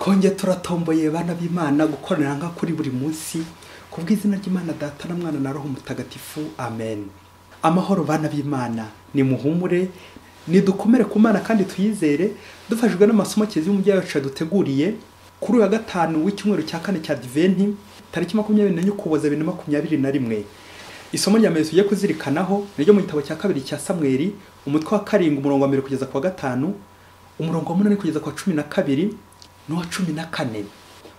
twongeye turatomboye bana b'Imana gukorera nka kuri buri munsi kubw'izina ry'Imana Data na Mwana na Roho Mutagatifu. Amen. Amahoro bana b'Imana, ni muhumure, ni dukomere ku Mana kandi tuyizere, dufashijwe n'amasomo kizi mu byacu duteguriye kuri wa gatanu w'icyumweru cya kane cya Advent, tariki 24 Ukuboza 2021. Isomo rya mbere tugiye kuzirikanaho niryo mu gitabo cya kabiri cya Samuel, umutwe wa 7 umurongo wa 1 kugeza ku wa 5, umurongo wa 8 kugeza ku wa 12 n'uwa 14.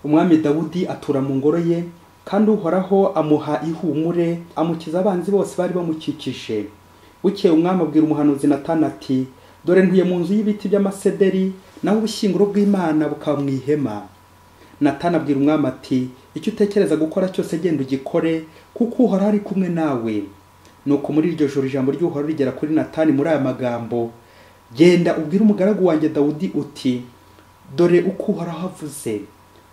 Umwami Dawudi atura mu ngoro ye, kandi Uhoraho amuha ihumure, amukiza abanzi bose bari bamukikije. Bukeye umwami abwira umuhanuzi Natani ati, dore ntuye mu nzu y'ibiti by'amasederi, naho ubushyinguro bw'Imana bukaba mu ihema. Natani abwira umwami ati, icyo utekereza gukora cyose genda ugikore, kuko Uhoraho ari kumwe nawe. Nuko muri iryo joro ijambo ry'Uhoraho rigera kuri Natani muri aya magambo, genda ubwire umugaragu wanjye Dawudi uti, dore uko Uhoraho avuze,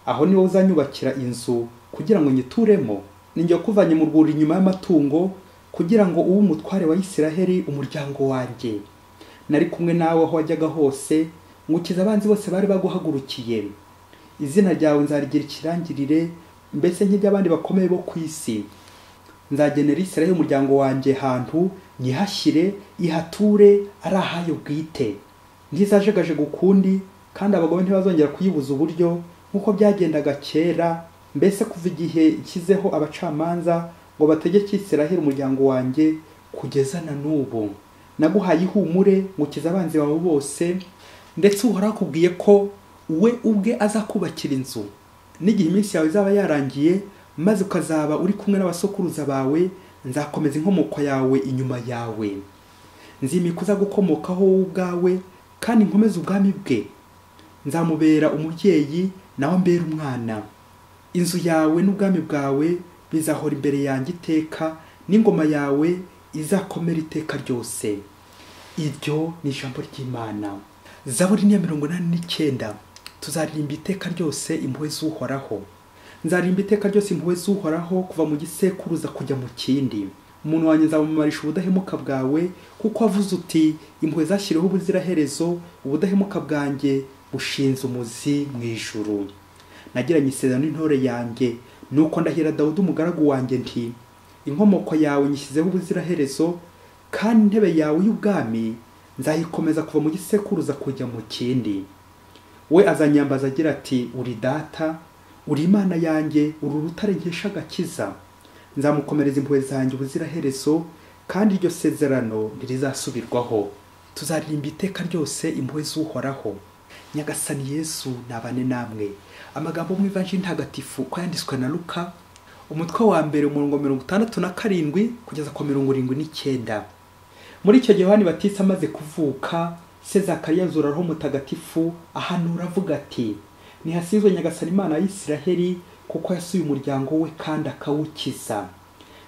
aho niwe uzanyubakira inzu kugira ngo nyituremo, ninjye kuvanye mu rwuri inyuma y'amatungo, kugira ngo ube umutware wa Isiraheli umuryango wanjye. Nari kumwe nawe aho wajyaga hose, ngukiza abanzi bose bari baguhagurukiye. Izina ryawe nzarigira ikirangirire, mbese nk'iby'abandi bakomeye bo ku isi. Nzagenera Isiraheli umuryango wanjye hantu nyihashyire, ihature ari ahayo bwite. Ntizajagaje gukundi, kandi abagome ntibazongera kuyibuza uburyo nk'uko byagendaga kera, mbese kuva igihe ikizeho abacamanza ngo bategeke Isiraheli umuryango wanjye kugeza na n'ubu. Naguhaye ihumure, ngukiza abanzi bawe bose, ndetse Uhoraho akubwiye ko we ubwe azakubakira inzu. N'igihe iminsi yawe izaba yarangiye, maze ukazaba uri kumwe n'abasokuruza bawe, nzakomeza inkomoko yawe inyuma yawe. Nzimika gukomokaho wowe ubwawe, kandi nkomeze ubwami bwe. Nzamubera umubyeyi, nawe mbere umwana. Inzu yawe n'ubwami bwawe bizahora imbere yanjye iteka, n'ingoma yawe izakomera iteka ryose. Iryo ni ijambo ry'Imana. Zaburi 189. Tuzaririmba iteka ryose impuhwe z'Uhoraho. Nzaririmba iteka ryose impuhwe z'Uhoraho kuva mu gisekuruza kujya mu kindi. Umuntu wanjye nzamumarisha ubudahemuka bwawe, kuko avuze uti, impuhwe zashyiriweho ubuziraherezo, ubudahemuka bwanjye bushinze umuzi mu ijuru. Nagiranye isezerano n'intore yanjye, nuko ndahira Dawudi umugaragu wanjye nti, inkomoko yawe nyishyizeho ubuziraherezo, kandi intebe yawe y'ubwami nzayikomeza kuva mu gisekuruza kujya mu kindi. We azanyambaza agira ati, uri data, uri Imana yanjye, uri urutare nkesha agakiza. Nzamukomereza impuhwe zanjye ubuziraherezo, kandi iryo sezerano ntirizasubirwaho. Tuzaririmba iteka ryose impuhwe z'Uhoraho. Nyagasani Yesu nabane namwe. Amagambo mu Ivanjili ntagatifu ko yanditswe na Luka, umutwe wa 1 umurongo 67 kugeza ku 79. Muri icyo gihe Yohani Batista amaze kuvuka, se Zakariya azura Roho Mutagatifu, ahanura avuga ati, nihasizwe Nyagasani Imana ya Isiraheli, kuko yasuye umuryango we kandi akawukiza.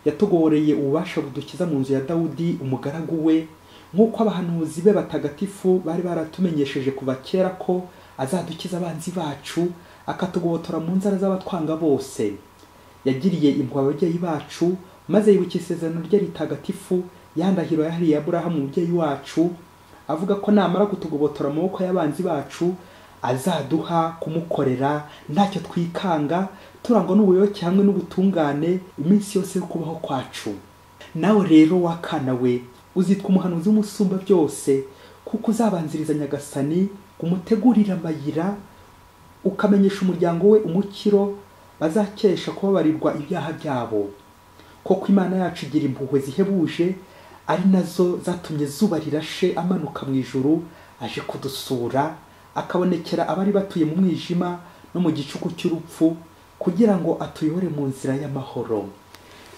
Yatugoboreye ububasha budukiza mu nzu ya Dawudi umugaragu we, nk'uko abahanuzi be batagatifu bari baratumenyesheje kuva kera ko azadukiza abanzi bacu, akatugobotora mu nzara z'abatwanga bose. Yagiriye impuhwe ababyeyi bacu, maze yibuka isezerano rye ritagatifu, yandahiro yahariye Aburahamu umubyeyi wacu, avuga ko namara kutugobotora mu maboko y'abanzi bacu, azaduha kumukorera ntacyo twikanga, turangwa n'ubuyoboke hamwe n'ubutungane iminsi yose yo kubaho kwacu. Nawe rero wakana we, uzitwa umuhanuzi w'umusumba byose, kuko uzabanziriza Nyagasani, kumutegurira amayira, ukamenyesha umuryango we umukiro, bazakesha kubabarirwa ibyaha byabo. Koko Imana yacu igira impuhwe zihebuje, ari nazo zatumye zuba rirashe amanuka mu ijuru, aje kudusura, akabonekera abari batuye mu mwijima no mu gicuku cy'urupfu, kugira ngo atuyobore mu nzira y'amahoro.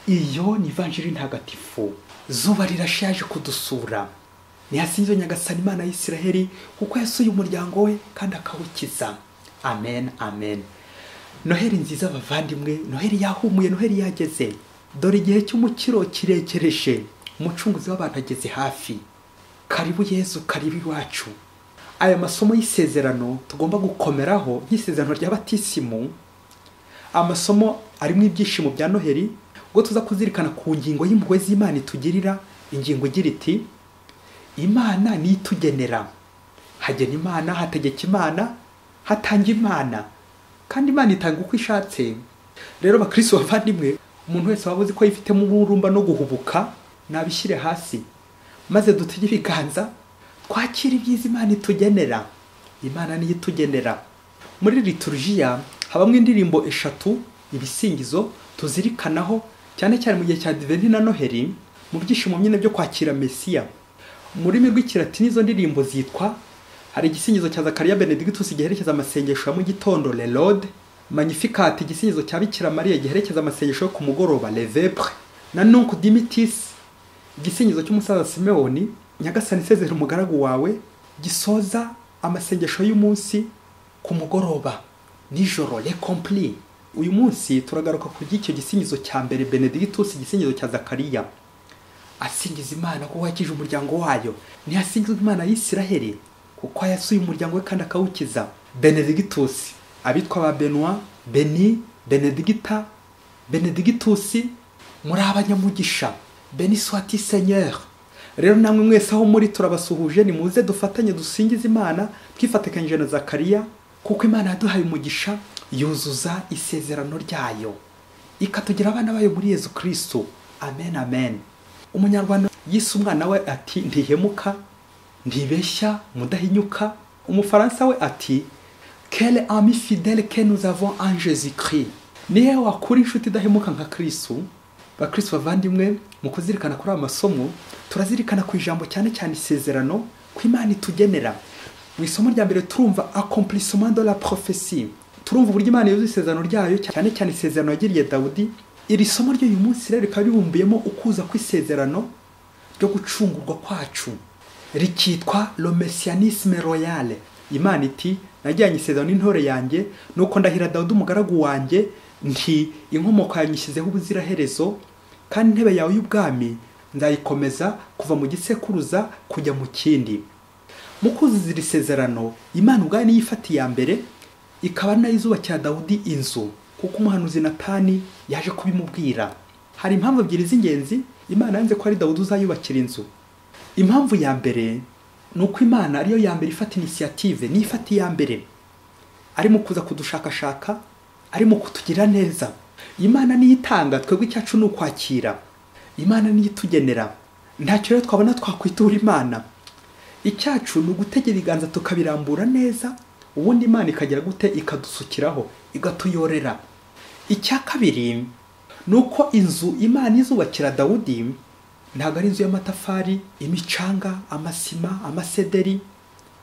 Iyo ni Ivanjili ntagatifu. Zuba rirashe yaje kudusura. Nihasizwe Nyagasani Imana ya Isiraheli, kuko yasuye umuryango we kandi akawukiza. Amen, amen. Noheli nziza bavandimwe, Noheli yahumuye, Noheli yageze. Dore igihe cy'umukiro kirekereje, umucunguzi w'abantu ageze hafi. Karibu Yesu, karibu iwacu. Aya masomo y'isezerano tugomba gukomeraho nk'isezerano rya batisimu, amasomo arimo ibyishimo bya Noheli, ngo tuza kuzirikana ku ngingo y'impuhwe z'Imana itugirira. Ingingo igira iti, Imana ni itugenera. Hagena Imana, hategeka Imana, hatanga Imana. kandi Imana itanga uko ishatse. Rero bakristo bavandimwe, umuntu wese waba uzi ko yifitemo urumba no guhubuka nabishyire hasi, maze dutege ibiganza twakira ibyiza Imana itugenera. Imana niyo itugenera. Muri liturujia habamo indirimbo 3 ibisingizo tuzirikanaho cyane cyane mu gihe cya Advent na Noheli, mu byishimo nyine byo kwakira Mesiya. Muri rw'ikilatini izo ndirimbo zitwa, hari igisingizo cya Zakariya Benedictus giherekeza amasengesho ya mu gitondo Le Lode, Magnificat igisingizo cya Bikira Mariya giherekeza amasengesho yo ku mugoroba Le Vêpres, na Nunc Dimittis igisingizo cy'umusaza Simeoni, Nyagasani sezera umugaragu wawe, gisoza amasengesho y'umunsi ku mugoroba nijoro Le Compli. Uyu munsi turagaruka ku gicyo gisingizo cya mbere Benedictus, igisingizo cya Zakariya asingiza Imana ko wakije umuryango wayo. Ntiyasingiza Imana y'Isiraheli kuko yasuye umuryango we kandi akawukiza. Benedictus, abitwa ba Benoit, Beni, Benedicta, Benedictus, muri abanyamugisha. Beni soit Seigneur. Rero namwe mwese aho muri turabasuhuje, ni muze dufatanye dusingiza Imana twifatikanyije na Zakariya, kuko Imana yaduhaye umugisha yuzuza isezerano ryayo ikatugira abana bayo muri Yezu Kristo. Amen, amen. Umunyarwanda yise umwana we ati ndihemuka, ndibeshya, mudahinyuka. Umufaransa we ati quel ami fidèle que nous avons en Jésus-Christ. Nihe wakuri inshuti idahemuka nka Kristo. Bakristo bavandimwe, mu kuzirikana kuri amasomo turazirikana ku ijambo cyane cyane isezerano ku Imana itugenera. Mu isomo rya mbere turumva accomplissement de la prophétie, turumva uburyo Imana yuzuye isezerano ryayo cyane cyane isezerano yagiriye Dawudi. Iri somo ryo uyu munsi rero rikaba ribumbiyemo ukuza kw'isezerano ryo gucungurwa kwacu, rikitwa le messianisme royal. Imana iti najyanye isezerano n'intore yanjye, nuko ndahira Dawudi umugaragu wanjye nti inkomoko yanyishyizeho ubuziraherezo, kandi intebe yawe y'ubwami nzayikomeza kuva mu gisekuruza kujya mu kindi. Mu kuzuza iri sezerano Imana ubwayo niyo ifata iya mbere, ikaba nayo izubakira Dawudi inzu, kuko umuhanuzi Natani yaje kubimubwira. Hari impamvu ebyiri z'ingenzi Imana yanze ko ari Dawudi uzayubakira inzu. Impamvu ya mbere ni uko Imana ariyo ya mbere ifata initiative, ni ifata iya mbere, ari mu kuza kudushakashaka, ari mu kutugira neza. Imana niyo itanga, twebwe icyacu ni ukwakira. Imana niyo itugenera, ntacyo rero twabona twakwitura Imana. Icyacu ni ugutegera iganza tukabirambura neza, ubundi Imana ikagera gute ikadusukiraho igatuyorera. Icya kabiri ni uko inzu Imana izubakira Dawudi ntabwo ari inzu y'amatafari, imicanga, amasima, amasederi,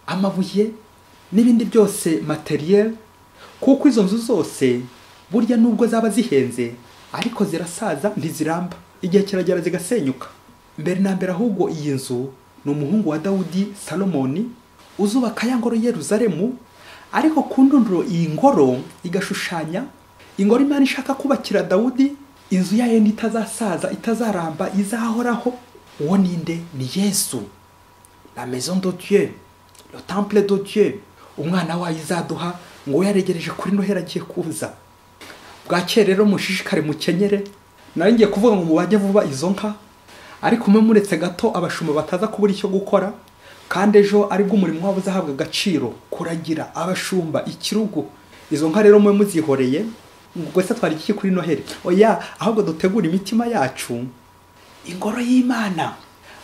amabuye n'ibindi byose materiel, kuko izo nzu zose burya nubwo zaba zihenze ariko zirasaza ntiziramba, igihe kiragera zigasenyuka. Mbere na mbere ahubwo iyi nzu ni umuhungu wa Dawudi Salomoni uzubaka ya ngoro Yeruzalemu, ariko ku ndunduro iyi ngoro igashushanya ingoro Imana ishaka kubakira Dawudi, inzu yayo itazasaza, itazaramba, izahoraho. Uwo ninde? Ni Yesu, la maison de Dieu, le temple de Dieu. Umwana wayo izaduha ngo yaregereje kuri Noheli agiye kuza. Bwakeye rero mushishikare mukenyere, nari ngiye kuvuga ngo mubajye vuba izo nka, ariko mwe muretse gato abashumba bataza kubura icyo gukora, kandi ejo aribwo umurimo wabo uzahabwa agaciro, kuragira abashumba ikirugu. Izo nka rero mwe muzihoreye, ubwo se twari iki kuri Noheli? Oya, ahubwo dutegura imitima yacu ingoro y'Imana,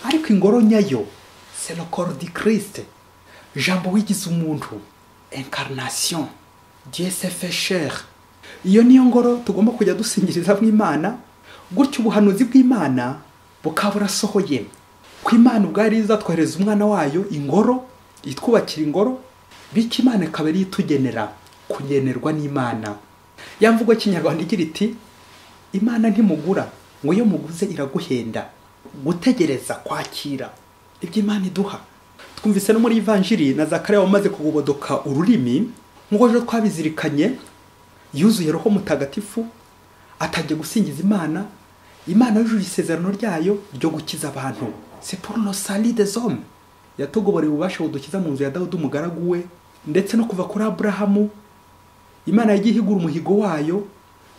ariko ingoro nyayo c'est le corps du Christ, jambo wigize umuntu, incarnation, Dieu s'est fait chair. Iyo niyo ngoro tugomba kujya dusingiriza mw'Imana, gutyo ubuhanuzi bw'Imana bukabura sohoye. Ku Imana ubwari izatwohereza umwana wayo ingoro, itwubakira ingoro, bityo Imana ikaba ari itugenera kugenerwa n'Imana. Yamvugo Kinyarwanda igira iti Imana ntimugura, ngo iyo muguze iraguhenda. Gutegereza, kwakira ibyo Imana iduha. Twumvise no muri Evanjiri na Zakariya wamaze kugobodoka ururimi, ngo ejo twabizirikanye, yuzuye Roho Mutagatifu, atajya gusingiza Imana. Imana yujuje isezerano ryayo ryo gukiza abantu. C'est pour le salut des hommes. Yatugoboreye ububasha budukiza mu nzu ya Dawudi umugaragu we, ndetse no kuva kuri Aburahamu. Imana yagiye ihigura umuhigo wayo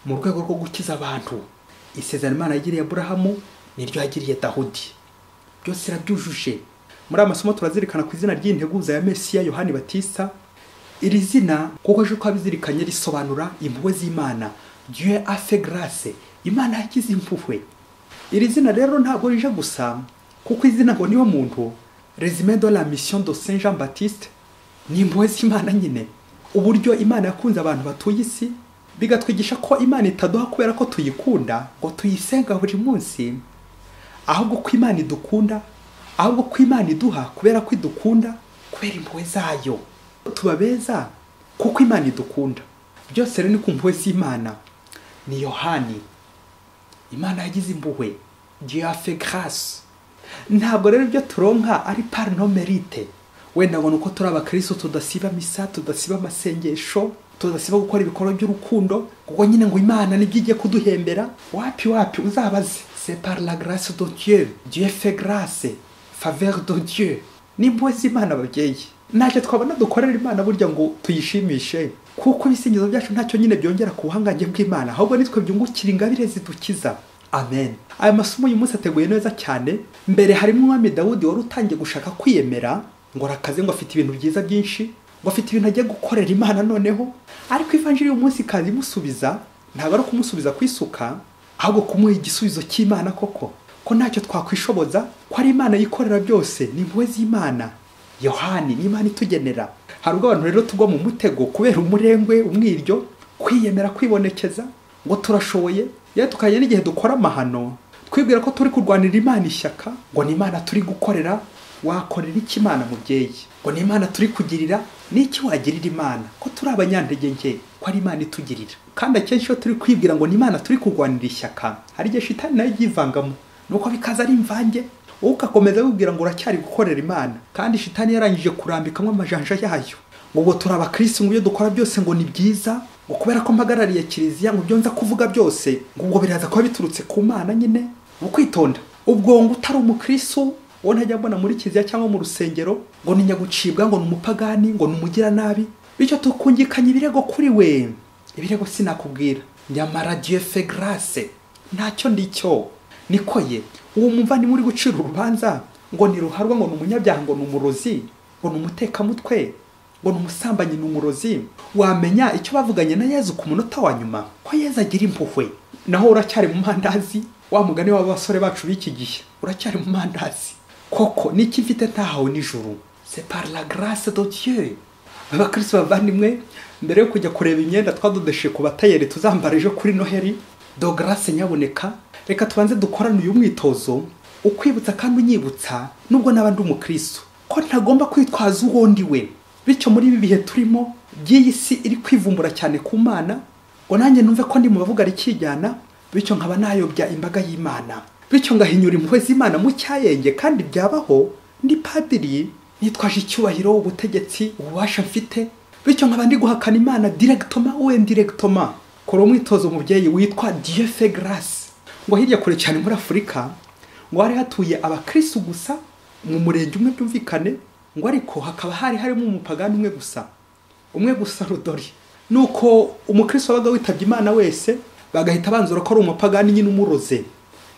mu rwego rwo gukiza abantu. Isezerano Imana yagiriye Aburahamu niryo yagiriye Dawudi. Byose irabyujuje. Muri amasomo turazirikana ku izina ry'integuza ya Mesiya Yohani Batista, iri zina kuko ejo twabizirikanye risobanura impuhwe z'Imana. Dieu a fait grâce, Imana yagize impuhwe. Iri zina rero ntabwo rije gusa kuko izina ngo niwe muntu. Résumé de la mission de Saint Jean Baptiste ni impuhwe z'Imana nyine. Uburyo Imana yakunze abantu batuye isi bigatwigisha ko Imana itaduha kubera ko tuyikunda ngo tuyisenga buri munsi, ahubwo ko Imana idukunda, ahubwo ko Imana iduha kubera ko idukunda, kubera impuhwe zayo. Tubabeza kuko Imana idukunda. Byose rero ni ku mpuhwe z'Imana. Ni Yohani, Imana yagize impuhwe. Dieu a fait grâce. Ntabwo rero ibyo turonka ari par no mérite. Wenda ngo nuko turi abakristo tudasiba misa, tudasiba amasengesho, tudasiba gukora ibikorwa by'urukundo, kuko nyine ngo Imana nibyo igiye kuduhembera. Wapi uzabaze. C'est par la grâce de Dieu. Dieu fait grâce. Faveur de Dieu. Ni impuhwe z'Imana babyeyi. Ntacyo twabona dukorera Imana burya ngo tuyishimishe, kuko ibisingizo byacu ntacyo nyine byongera ku buhangange bw'Imana, ahubwo nitwe byungukira ingabire zidukiza. Amen. Aya masomo uyu munsi ateguye neza cyane. Mbere harimo umwami Dawudi wari utangiye gushaka kwiyemera ngo rakaze ngo afite ibintu byiza byinshi, ngo afite ibintu agiye gukorera Imana noneho, ariko ivanjiri uyu munsi kazi imusubiza, ntabwo ari kumusubiza kwisuka, ahubwo kumuha igisubizo cy'Imana koko, ko ntacyo twakwishoboza, ko ari Imana yikorera byose, ni impuhwe z'Imana. Yohani ni Imana itugenera. Hari ubwo abantu rero tugwa mu mutego kubera umurengwe, umwiryo, kwiyemera, kwibonekeza ngo turashoboye, yewe tukajya n'igihe dukora amahano twibwira ko turi kurwanira Imana ishyaka, ngo ni Imana turi gukorera. Wakorera iki Imana mubyeyi? Ngo ni Imana turi kugirira. Niki wagirira Imana ko turi abanyantege nke, ko ari Imana itugirira? Kandi akenshi iyo turi kwibwira ngo ni Imana turi kurwanira ishyaka, hari igihe shitani nayo yivangamo, nuko bikaza ari imvange, ukakomeza wibwira ngo uracyari gukorera Imana, kandi shitani yarangije kurambikamo amajanja yayo ngo turi abakristo, ngo iyo dukora byose ngo ni byiza, ngo kubera ko mpagarariye kiliziya ngo byo nza kuvuga byose ngo biraza kuba biturutse ku Mana nyine. Ukwitonda ubwo ngo utari umukristo uwo ntajya mbona muri kiliziya cyangwa mu rusengero ngo ni nyagucibwa, ngo ni umupagani, ngo ni umugira nabi, bityo tukungikanye ibirego kuri we. Ibirego sinakubwira, nyamara Dieu fait grâce. Ntacyo ndicyo niko ye. Uwo muvandimwe muri gucira urubanza ngo ni ruharwa, ngo ni umunyabyaha, ngo ni umurozi, ngo ni umutekamutwe, ngo ni umusambanyi, ni umurozi, wamenya icyo bavuganye na Yezu ku munota wa nyuma, ko Yezu agira impuhwe. Naho uracyari mu mandazi, wa mugani w'abasore bacu b'iki gihe, uracyari mu mandazi. Koko niki mfite ntahawe n'ijuru? C'est par la grâce de Dieu. Abakristo bavandimwe, mbere yo kujya kureba imyenda twadodeshe ku batayeri tuzambara ejo kuri Noheli, do grâce nyaboneka, reka tubanze dukorane uyu mwitozo, ukwibutsa kandi unyibutsa nubwo nabandi umukristo ko ntagomba kwitwaza uwo ndi we. Bityo muri ibi bihe turimo by'iyi si iri kwivumbura cyane ku Mana, ngo nanjye numve ko ndi mu bavuga rikijyana, bityo nkaba nayobya imbaga y'Imana, bityo ngahinyura impuhwe z'Imana mu cyayenge. Kandi byabaho ndi padiri nitwaje icyubahiro, ubutegetsi, ububasha mfite, bityo nkaba ndi guhakana Imana directement ou indirectement. Kora umwitozo mubyeyi witwa Dieu fait grâce. Ngo hirya kure cyane muri Afurika ngo hari hatuye abakristo gusa mu murenge umwe byumvikane, ngo ariko hakaba harimo umupagani umwe gusa Rudori. Nuko umukristo wabaga witabye Imana wese bagahita banzura ko ari umupagani nyine umuroze,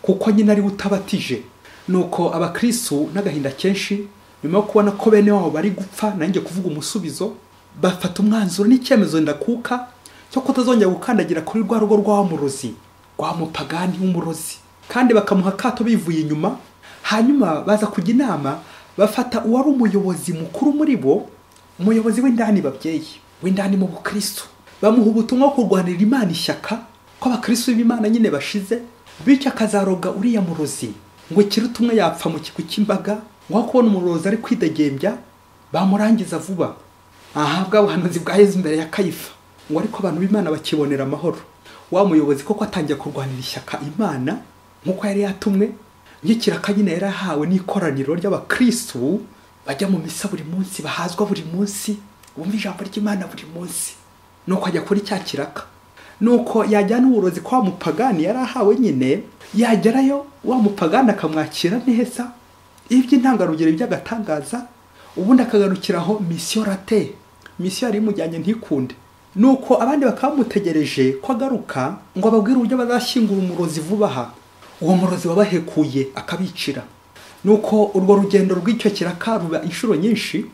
kuko nyine ari utabatije. Nuko abakristo n'agahinda kenshi nyuma yo kubona ko bene wabo bari gupfa, nanjye kuvuga umusubizo, bafata umwanzuro n'icyemezo ndakuka cyo kutazongera gukandagira kuri rwa rugo rwa murozi, rwa mupagani w'umurozi, kandi bakamuha kato bivuye inyuma. Hanyuma baza kujya inama, bafata uwari umuyobozi mukuru muri bo, umuyobozi w'indani babyeyi, w'indani mu bukristo, bamuha ubutumwa bwo kurwanira Imana ishyaka, ko abakristo b'Imana nyine bashize, bityo akazaroga uriya murozi ngo ikiruta umwe yapfa mu kigo cy'imbaga, ngo kubona umurozi ari kwidegembya bamurangiza vuba. Ahabwa ubuhanuzi bwa Yezu imbere ya Kayifa, ngo ariko abantu b'Imana bakibonera amahoro. Wa muyobozi koko atangiye kurwanira ishyaka Imana nk'uko yari yatumwe, nk'ikiraka nyine yari ahawe n'ikoraniro ry'abakristo bajya mu misa buri munsi, bahazwa buri munsi, bumva ijambo ry'Imana buri munsi. Nuko ajya kuri cya kiraka, nuko yajyana uburozi kwa mupagani yari ahawe nyine, yagerayo wa mupagani akamwakira neza, iby'intangarugero by'agatangaza, ubundi akagarukiraho mission ratée, mission yari imujyanye ntikunde. Nuko abandi bakamutegereje ko agaruka ngo ababwire uburyo bazashyingura umurozi vuba aha. Uwo murozi wabahekuye akabicira. Nuko urwo rugendo rw'icyo kiraka ruba inshuro nyinshi,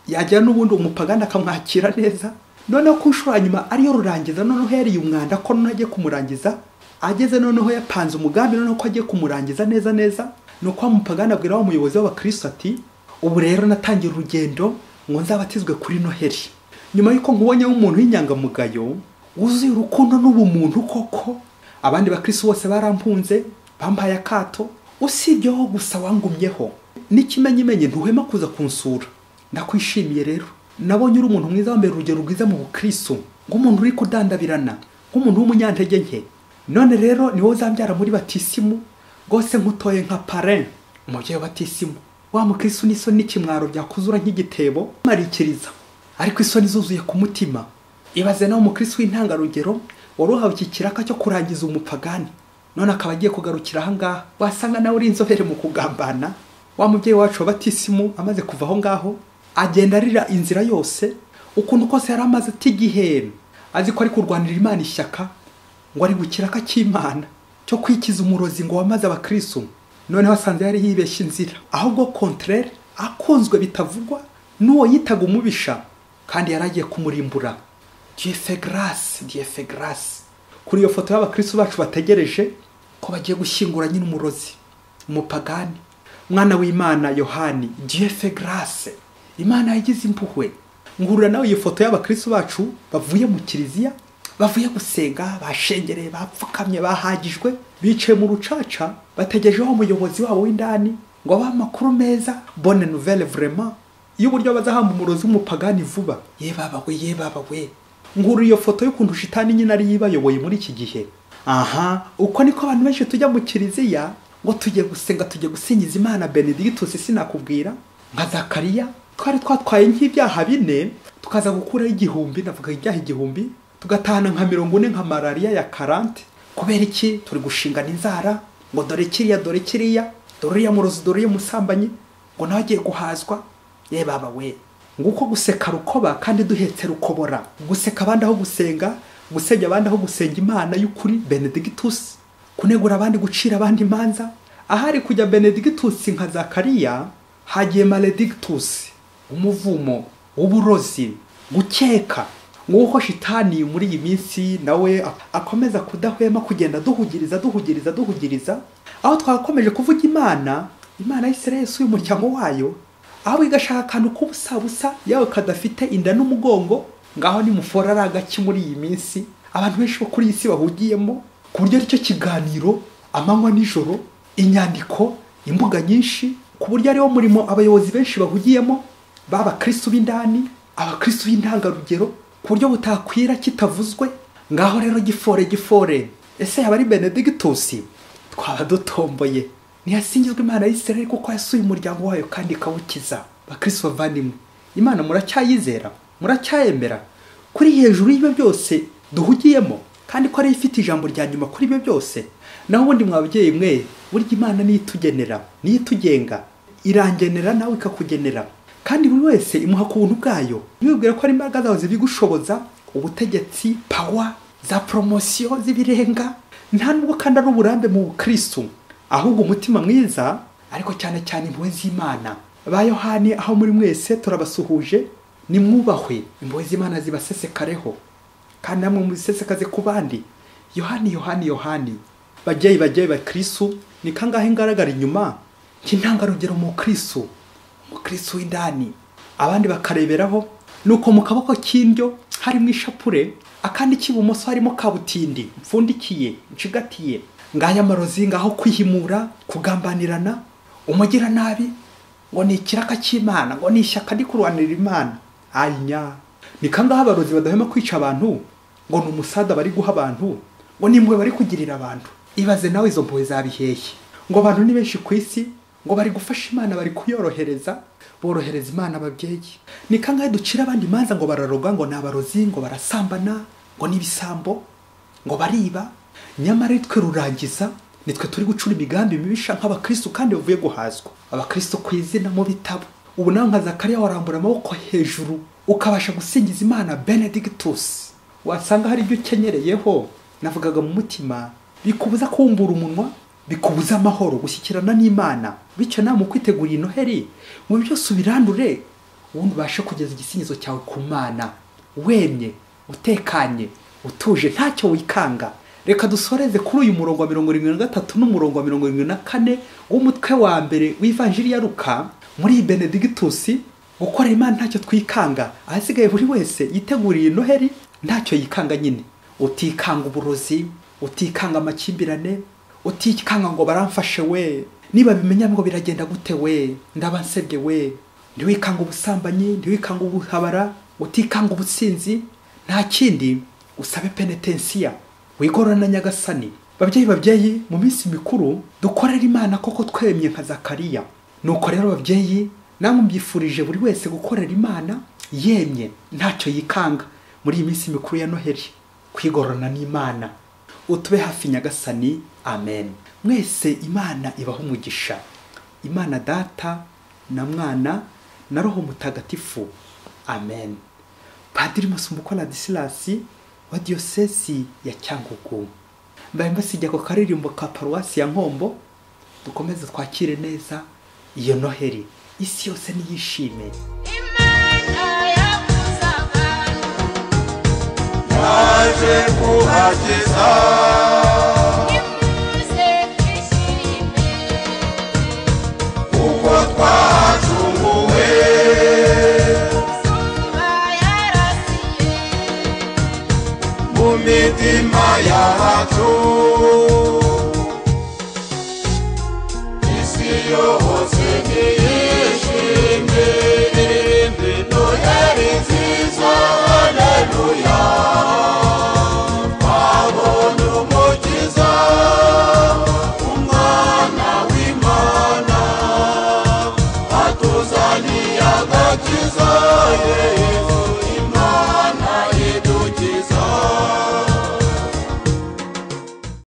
yajya n'ubundi umupagani akamwakira neza. Noneho ku nshuro ya nyuma ariyo rurangiza, noneho yariye umwanda ko noneho agiye kumurangiza, ageze noneho yapanze umugambi noneho ko agiye kumurangiza neza neza. Nuko wa mupagani abwira wa muyobozi w'abakristo ati ubu rero natangira urugendo ngo nzabatizwe kuri Noheli. Nyuma y'uko nkubonye umuntu w'inyangamugayo wuzuye urukundo n'ubumuntu koko, abandi bakristo bose barampunze bambaye akato, usibyeho gusa wangumyeho. N'ikimenyimenye ntuhema kuza kunsura. Ndakwishimiye rero, nabonye uri umuntu mwiza wambere urugero rwiza mu bukristo, nk'umuntu uri kudandabirana, nk'umuntu w'umunyantege nke. None rero ni wowe uzambyara muri batisimu, rwose nkutoye nka parrain, umubyeyi wa batisimu. Wa mukristo n'isoni n'ikimwaro byakuzura nk'igitebo marikiriza, ariko isoni zuzuye ku mutima. Ibaze nawe umukristo w'intangarugero wari uhawe iki kiraka cyo kurangiza umupagani, none akaba agiye kugarukira aha ngaha. Wasanga nawe uri inzobere mu kugambana. Wa mubyeyi wacu wa batisimu amaze kuva aho ngaho agenda arira inzira yose, ukuntu kose yari amaze tigihera azi ko ari kurwanira Imana ishyaka, ngo ari gukiraka cy'Imana cyo kwikiza umurozi ngo wamaze abakristo. Noneho asanze yari yibeshye inzira, ahubwo contraire akunzwe bitavugwa n'uwo yitaga umubisha, kandi yaragiye kumurimbura. Dieu fait grâce, Dieu fait grâce. Kuri iyo foto y'abakristo bacu bategereje ko bagiye gushyingura nyine umurozi, umupagani, mwana w'Imana Yohani. Dieu fait grâce, Imana yagize impuhwe. Ngurura nawe iyo foto y'abakristo bacu bavuye mu kiliziya, bavuye gusenga, bashengereye, bapfukamye, bahagijwe, bicaye mu rucaca bategejeho umuyobozi wabo w'indani ngo abahe amakuru meza, bonne nouvelle vraiment, y'uburyo bazahamba umurozi w'umupagani vuba. Ye baba we. Ngurura iyo foto y'ukuntu shitani nyine ari yibayoboye muri iki gihe. Aha, uko niko abantu benshi tujya mu kiliziya ngo tujye gusenga, tujye gusingiza Imana. Benedictus sinakubwira nka Zakariya twari twatwaye nk'ibyaha 4 tukaza gukuraho 1000, navuga ibyaha 1000, tugatahana nka 40 nka malaria ya 40. Kubera iki? Turi gushingana inzara ngo dore kiriya, dore ya murozi, dore ya musambanyi, ngo nawe agiye guhazwa. Ye baba we, nguko guseka rukoba kandi duhetse rukobora, guseka abandi aho gusenga, gusenya abandi aho gusenga Imana y'ukuri. Benedictus kunegura abandi, gucira abandi imanza. Ahari kujya Benedictus nka Zakariya hagiye Maledictus, umuvumo, uburozi, gukeka. Nguko shitani muri iyi minsi nawe akomeza kudahwema kugenda duhugiriza, aho twakomeje kuvuga Imana y'Isirayeli uyu muryango wayo, aho igashaka akantu k'ubusabusa yawe kadafite inda n'umugongo. Ngaho ni mufora aragaki muri iyi minsi abantu benshi bo kuri iyi si bahugiyemo, ku buryo aricyo kiganiro amanywa nijoro, inyandiko, imbuga nyinshi, ku buryo ariwo murimo abayobozi benshi bahugiyemo, baba Kristo b'indani, abakristo b'intangarugero, ku buryo butakwira kitavuzwe. Ngaho rero gifore, ese yaba ari Benedictus? Twaba dutomboye. Niyasingizwe Imana y'Isirayeli kuko yasuye umuryango wayo kandi ikawukiza. Bakristo bavandimwe, Imana muracyayizera, muracyayemera kuri hejuru y'ibyo byose duhugiyemo, kandi ko ari ifite ijambo rya nyuma kuri ibyo byose. Naho ubundi mwabyeyi mwe, burya Imana niyitugenera, niyitugenga, irangenera nawe ikakugenera, kandi buri wese imuha ku buntu bwayo. Yibwira ko ari imbaraga zawe zibigushoboza, ubutegetsi, power, za promotion z'ibirenga, nta nubwo kandi ari uburambe mu Kristo, ahubwo umutima mwiza, ariko cyane cyane impuhwe z'Imana. Ba Yohani aho muri mwese turabasuhuje, ni mwubahwe, impuhwe z'Imana zibasesekareho, kandi namwe muzisesekaze ku bandi. Yohani bagiye bakristo, ni kangahe ngaragara inyuma cy'intangarugero mu Kristo, umukristo w'indani, abandi bakareberaho. Nuko mu kaboko cy'indyo harimo ishapure, akandi cy'ibumoso harimo kabutindi mpfundikiye ncigatiye. Ngaya marozi, ngaho kwihimura, kugambanirana, umugira nabi, ngo ni ikiraka cy'Imana, ngo ni ishyaka rikurwanira Imana. Anya, ni kangahe abarozi badahema kwica abantu, ngo ni umusada bari guha abantu, ngo ni impuhwe bari kugirira abantu. Ibaze nawe izo mpuhwe zabiheshye, ngo abantu ni benshi ku isi, ngo bari gufasha Imana, bari kuyorohereza, borohereza Imana ababyeyi. Ni kangahe ducira abandi imanza ngo bararoga, ngo ni abarozi, ngo barasambana, ngo ni ibisambo, ngo bariba. Nyamara twe rurangiza, nitwe turi gucura imigambi mibisha nk'abakristo kandi bavuye guhazwa. Abakristo ku izina mu bitabo. Ubu nawe nka Zakariya warambura amaboko hejuru ukabasha gusingiza Imana. Benedictus, wasanga hari ibyo ukenyereyeho, navugaga mu mutima, bikubuza kumbura umunwa, bikubuza amahoro, gushyikirana n'Imana. Bityo nawe mu kwitegura Noheli, mu byose ubirandure, ubundi ubashe kugeza igisingizo cyawe ku Mana wemye utekanye utuje ntacyo wikanga. Reka dusoreze kuri uyu murongo wa 73 n'umurongo wa 74 w'umutwe wa mbere w'ivanjiri ya Luka muri Benedictus. Gukorera Imana ntacyo twikanga, ahasigaye buri wese yiteguriye Noheli ntacyo yikanga nyine. Utikanga uburozi, utikanga amakimbirane, utikanga ngo baramfashe we, niba bimenya ngo biragenda gute we, ndabansebye we. Ntiwikanga ubusambanyi, ntiwikanga ubuhabara, utikanga ubutsinzi. Nta kindi usabe penetensiya, wigorana Nyagasani. Babyeyi mu minsi mikuru dukorera Imana koko twemye nka Zakariya. Nuko rero babyeyi, namwe mbyifurije buri wese gukorera Imana yemye ntacyo yikanga muri iyi minsi mikuru ya Noheli, kwigorana n'Imana. Utube hafi Nyagasani. Amen. Mwese Imana ibaho umugisha. Imana Data na Mwana na Roho Mutagatifu. Amen. Padiri Masumbuko Ladislas wa Diocese ya Cyangugu. Mbaye mbasijya ko karirimbo ka Paruwasi ya Nkombo. Dukomeze twakire neza iyo Noheli, isi yose niyishime. Imana yavuze abantu yaje kuhageza, nimuze twishime, kuko twacunguwe. izuba yarasiye, Mu mitima yacu